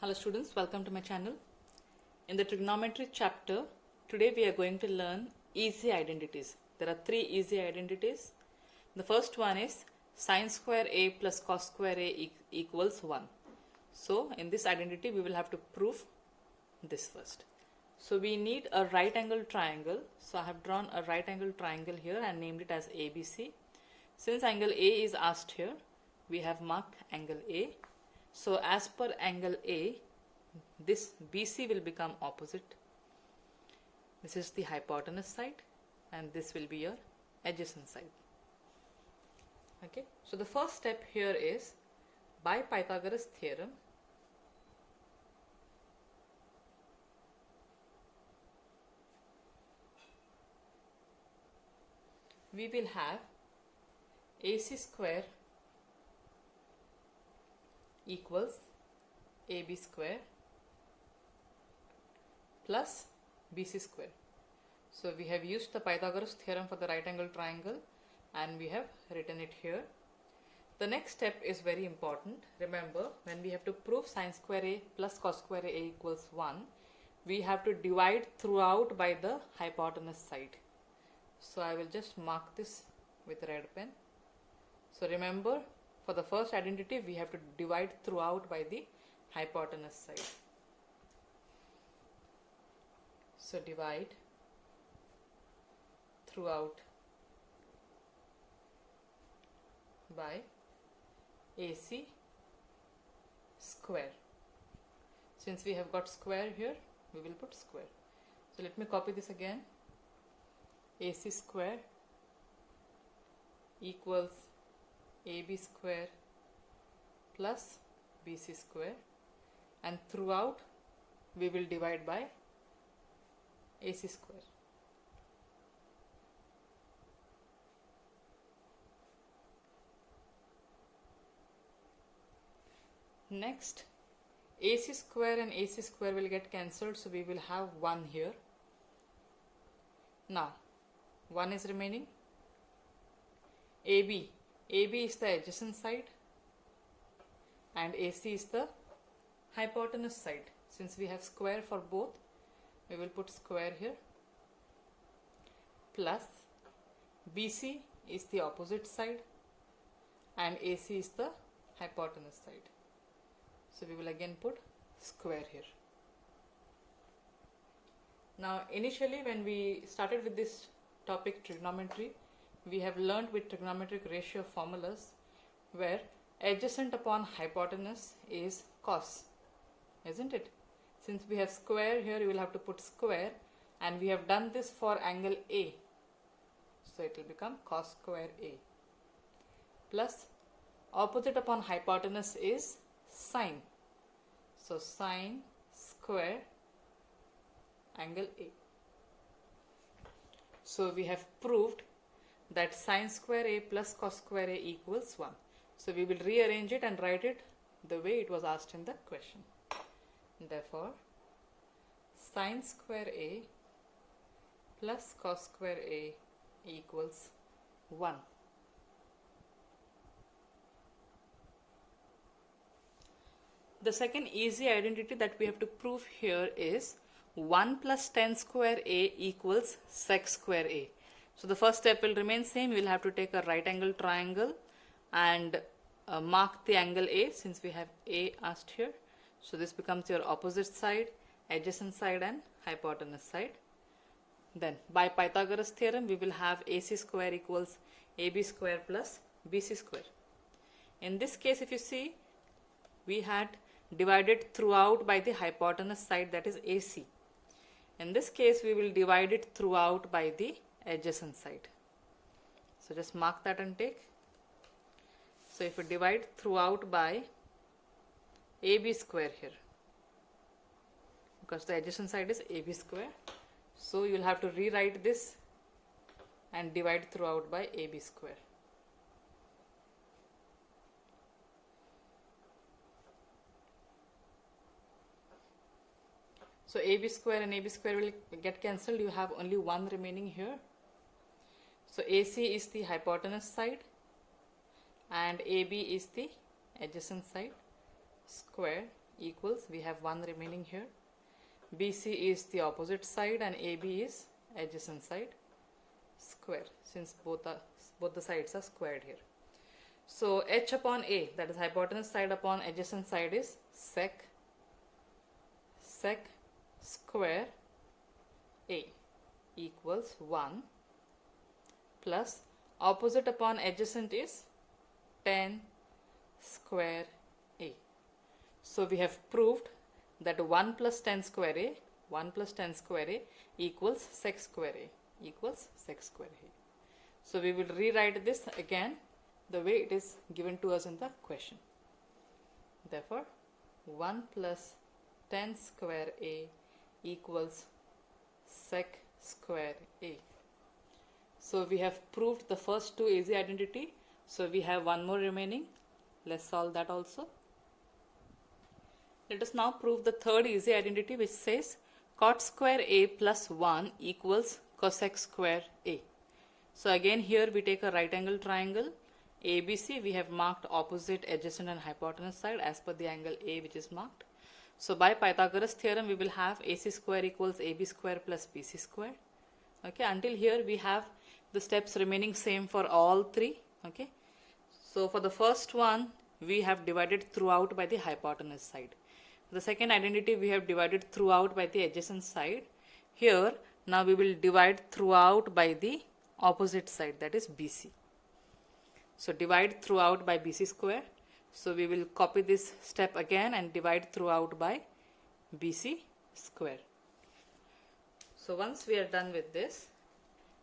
Hello students, welcome to my channel. In the trigonometry chapter, today we are going to learn easy identities. There are three easy identities. The first one is sine square a plus cos square a equals 1. So in this identity we will have to prove this first. So we need a right angle triangle. So I have drawn a right angle triangle here and named it as ABC. Since angle A is asked here, we have marked angle A. So as per angle A, this BC will become opposite. This is the hypotenuse side and this will be your adjacent side. Okay, so the first step here is by Pythagoras theorem, we will have AC square equals AB square plus BC square. So we have used the Pythagoras theorem for the right angle triangle and we have written it here. The next step is very important. Remember, when we have to prove sine square A plus cos square A equals 1, we have to divide throughout by the hypotenuse side. So I will just mark this with red pen. So remember, for the first identity, we have to divide throughout by the hypotenuse side. So divide throughout by AC square. Since we have got square here, we will put square. So let me copy this again. AC square equals AB square plus BC square, and throughout we will divide by AC square. Next, AC square and AC square will get cancelled, so we will have 1 here. Now 1 is remaining. AB is the adjacent side and AC is the hypotenuse side. Since we have square for both, we will put square here, plus BC is the opposite side and AC is the hypotenuse side. So we will again put square here. Now initially when we started with this topic trigonometry, we have learned with trigonometric ratio formulas where adjacent upon hypotenuse is cos, isn't it? Since we have square here, you will have to put square, and we have done this for angle A. So it will become cos square A. Plus opposite upon hypotenuse is sine. So sine square angle A. So we have proved that sine square A plus cos square A equals 1. So we will rearrange it and write it the way it was asked in the question. Therefore, sine square A plus cos square A equals 1. The second easy identity that we have to prove here is 1 plus tan square A equals sec square A. So the first step will remain same. We will have to take a right angle triangle and mark the angle A, since we have A asked here. So this becomes your opposite side, adjacent side and hypotenuse side. Then by Pythagoras theorem, we will have AC square equals AB square plus BC square. In this case, if you see, we had divided throughout by the hypotenuse side, that is AC. In this case, we will divide it throughout by the adjacent side. So just mark that and take. So if we divide throughout by AB square here, because the adjacent side is AB square, so you will have to rewrite this and divide throughout by AB square. So AB square and AB square will get cancelled. You have only 1 remaining here. So AC is the hypotenuse side and AB is the adjacent side. Square equals, we have 1 remaining here. BC is the opposite side and AB is adjacent side, square, since both the sides are squared here. So h upon a, that is hypotenuse side upon adjacent side, is sec square a equals 1 plus opposite upon adjacent is tan square a. So we have proved that 1 plus tan square a equals sec square a equals sec square a. So we will rewrite this again the way it is given to us in the question. Therefore 1 plus tan square a equals sec square a. So we have proved the first two easy identity. So we have one more remaining. Let's solve that also. Let us now prove the third easy identity, which says cot square a plus 1 equals cosec square a. So again here we take a right angle triangle ABC. We have marked opposite, adjacent and hypotenuse side as per the angle A which is marked. So by Pythagoras theorem we will have AC square equals AB square plus BC square. Okay, until here we have the steps remaining same for all three. Okay, so for the first one we have divided throughout by the hypotenuse side. The second identity we have divided throughout by the adjacent side. Here now we will divide throughout by the opposite side, that is BC. So divide throughout by BC square. So we will copy this step again and divide throughout by BC square. So once we are done with this,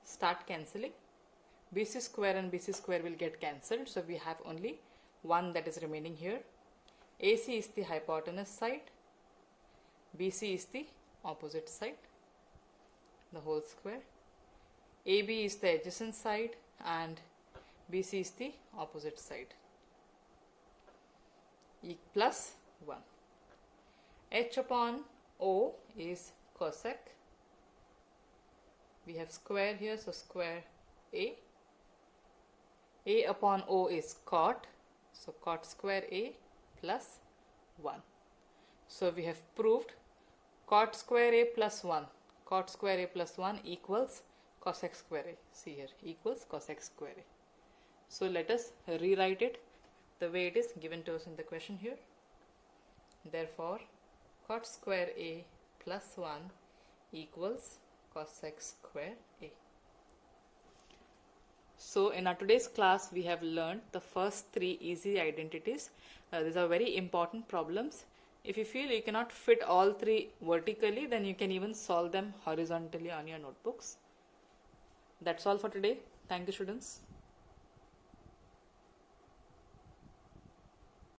start cancelling. BC square and BC square will get cancelled. So we have only one that is remaining here. AC is the hypotenuse side, BC is the opposite side, the whole square. AB is the adjacent side and BC is the opposite side. Plus 1. H upon O is cosec. We have square here, so square A. A upon O is cot, so cot square A plus 1. So we have proved cot square A plus 1. Cot square A plus 1 equals cosec square A. See here, equals cosec square A. So let us rewrite it the way it is given to us in the question here. Therefore, cot square A plus 1 equals cosec square A. So in our today's class we have learned the first three easy identities. These are very important problems. If you feel you cannot fit all three vertically, then you can even solve them horizontally on your notebooks. That's all for today. Thank you, students.